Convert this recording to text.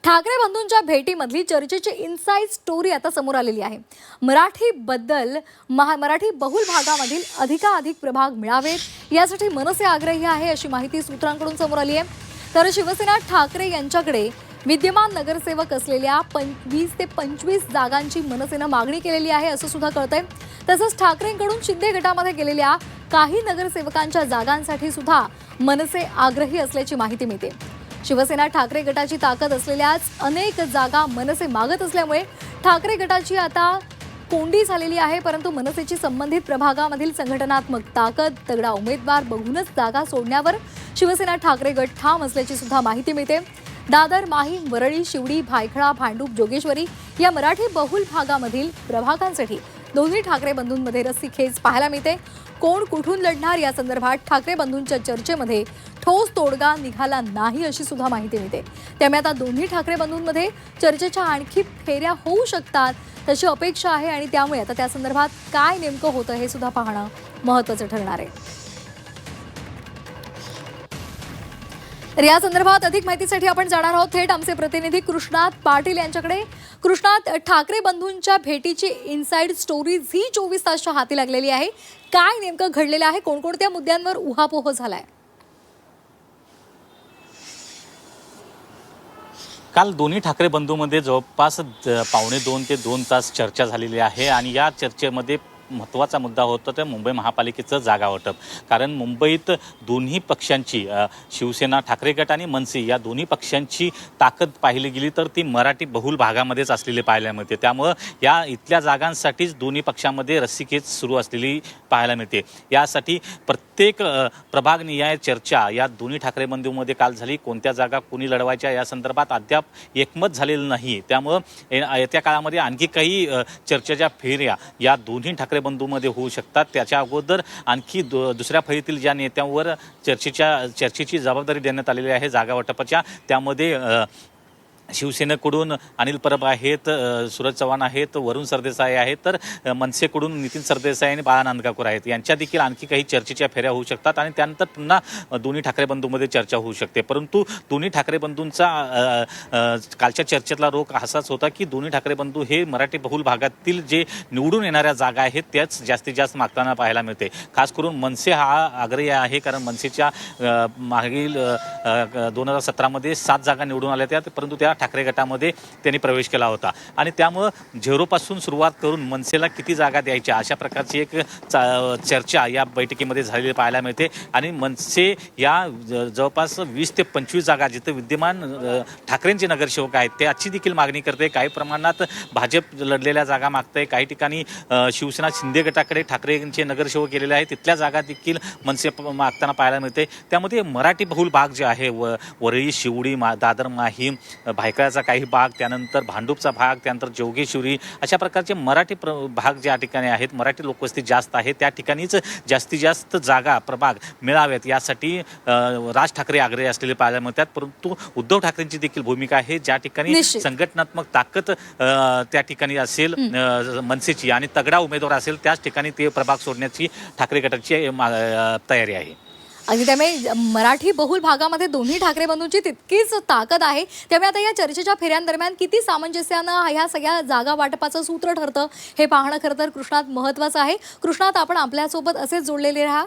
ठाकरे बंधूंच्या भेटीमधली चर्चेची inside story आता समोर आलेली आहे। मराठी बहुल भागामधील अधिकाधिक प्रभाग मिळावेत यासाठी मनसे आग्रही आहे अशी माहिती सूत्रांकडून समोर आली आहे। तर शिवसेना ठाकरे यांच्याकडे विद्यमान नगरसेवक असलेल्या 20 ते 25 जागांची मनसेने मागणी केलेली आहे असं सुद्धा कळतंय। तसंच ठाकरेंकडून शिंदे गटामध्ये गेलेल्या काही नगरसेवकांच्या जागांसाठी सुद्धा मनसे आग्रही असल्याची माहिती मिळते। शिवसेना ठाकरे गटाची ताकद असलेल्याच अनेक जागा मनसे मागत असल्यामुळे ठाकरे गटाची आता कोंडी झालेली आहे। परंतु मनसेची संबंधित प्रभागामधील संघटनात्मक ताकद, तगडा उमेदवार बघूनच जागा सोडण्यावर शिवसेना ठाकरे गट ठाम असल्याची सुद्धा माहिती मिळते। दादर, माहीम, वरळी, शिवडी, भायखळा, भांडूप, जोगेश्वरी या मराठी बहुल भागामधील प्रभागांसाठी दोन्ही ठाकरे बंधूंमध्ये रस्सीखेच पाहायला मिळते। कोण कुठून लढणार या संदर्भात ठाकरे बंधूंच्या चर्चेमध्ये ठोस तोडगा निघाला नाही अशी सुद्धा माहिती मिळते। त्यामुळे आता दोन्ही ठाकरे बंधूंमध्ये चर्चेच्या आणखी फेऱ्या होऊ शकतात तशी अपेक्षा आहे आणि त्यामुळे आता त्या संदर्भात काय नेमकं होतं हे सुद्धा पाहणं महत्त्वाचं ठरणार आहे। तर या संदर्भात अधिक माहितीसाठी आपण जाणार आहोत थेट आमचे प्रतिनिधी कृष्णात पाटील यांच्याकडे। कृष्णात, ठाकरे बंधूंच्या भेटीची इनसाइड स्टोरी झी24 तासच्या हाती लागलेली आहे। काय नेमकं घडलेलं आहे, कोणकोणत्या मुद्द्यांवर उहापोह झालाय? काल दोन्ही ठाकरे बंधूंमध्ये जवळपास 1.5 ते 2 तास चर्चा झालेली आहे आणि या चर्चेमध्ये महत्त्वाचा मुद्दा होता ते मुंबई महापालिकेचं जागा वाटप। कारण मुंबईत दोन्ही पक्षांची शिवसेना ठाकरे गट आणि मनसे या दोन्ही पक्षांची ताकद पाहिली गेली तर ती मराठी बहुल भागामध्येच असलेली पाहायला मिळते। त्यामुळं या इथल्या जागांसाठीच दोन्ही पक्षांमध्ये रस्सीखेच सुरू असलेली पाहायला मिळते। यासाठी प्रत्येक प्रभागनिहाय चर्चा या दोन्ही ठाकरे बंधूंमध्ये काल झाली। कोणत्या जागा कोणी लढवायच्या या संदर्भात अद्याप एकमत झालेलं नाही। त्यामुळं येत्या काळामध्ये आणखी काही चर्चेच्या फेऱ्या या दोन्ही ठाकरे बंधूंमध्ये होऊ शकतात। त्याच्या अगोदर आणखी दुसऱ्या फळीतील ज्या नेत्यांवर चर्चेची जबाबदारी देण्यात आलेली आहे जागा वाटपाच्या, त्यामध्ये शिवसेनेकडून अनिल परब आहेत, सूरज चव्हाण आहेत, वरुण सरदेसाई आहेत, तर मनसेकडून नितीन सरदेसाई आणि बाळा नांदगावकर आहेत। यांच्या देखील आणखी काही चर्चेच्या फेऱ्या होऊ शकतात आणि त्यानंतर पुन्हा दोन्ही ठाकरे बंधूंमध्ये चर्चा होऊ शकते। परंतु दोन्ही ठाकरे बंधूंचा कालच्या चर्चेतला रोख असाच होता की दोन्ही ठाकरे बंधू हे मराठी बहुल भागातील जे निवडून येणाऱ्या जागा आहेत त्याच जास्तीत जास्त मागताना पाहायला मिळते। खास करून मनसे हा आग्रही आहे, कारण मनसेच्या मागील 2017मध्ये 7 जागा निवडून आल्या त्या, परंतु त्या ठाकरे गटामध्ये त्यांनी प्रवेश केला होता आणि त्यामुळं झिरोपासून सुरुवात करून मनसेला किती जागा द्यायच्या अशा प्रकारची एक चर्चा या बैठकीमध्ये झालेली पाहायला मिळते। आणि मनसे या जवळपास 20 ते 25 जागा जिथे विद्यमान ठाकरेंचे नगरसेवक आहेत त्याची देखील मागणी करते। काही प्रमाणात भाजप लढलेल्या जागा मागते, काही ठिकाणी शिवसेना शिंदे गटाकडे ठाकरेंचे नगरसेवक गेलेले आहेत तिथल्या जागा देखील मनसे मागताना पाहायला मिळते। त्यामध्ये मराठी बहुल भाग जे आहे वरळी, शिवडी, दादर, माहीम, भायखळाचा काही भाग, त्यानंतर भांडूपचा भाग, त्यानंतर जोगेश्वरी अशा प्रकारचे मराठी भाग ज्या ठिकाणी आहेत, मराठी लोकवस्ती जास्त आहे त्या ठिकाणीच जास्तीत जास्त जागा प्रभाग मिळाव्यात यासाठी राज ठाकरे आग्रही असलेले पाहायला मिळतात। परंतु उद्धव ठाकरेंची देखील भूमिका आहे, ज्या ठिकाणी संघटनात्मक ताकद त्या ठिकाणी असेल मनसेची आणि तगडा उमेदवार असेल त्याच ठिकाणी ते प्रभाग सोडण्याची ठाकरे गटाची तयारी आहे। आणि त्यामुळे मराठी बहुल भागामध्ये दोन्ही ठाकरे बंधूंची तितकीच ताकद आहे। त्यामुळे आता या चर्चेच्या फेऱ्यांदरम्यान किती सामंजस्यानं ह्या सगळ्या जागा वाटपाचं सूत्र ठरतं हे पाहणं खरं तर कृष्णात महत्त्वाचं आहे। कृष्णात, आपण आपल्यासोबत असेच जोडलेले राहा।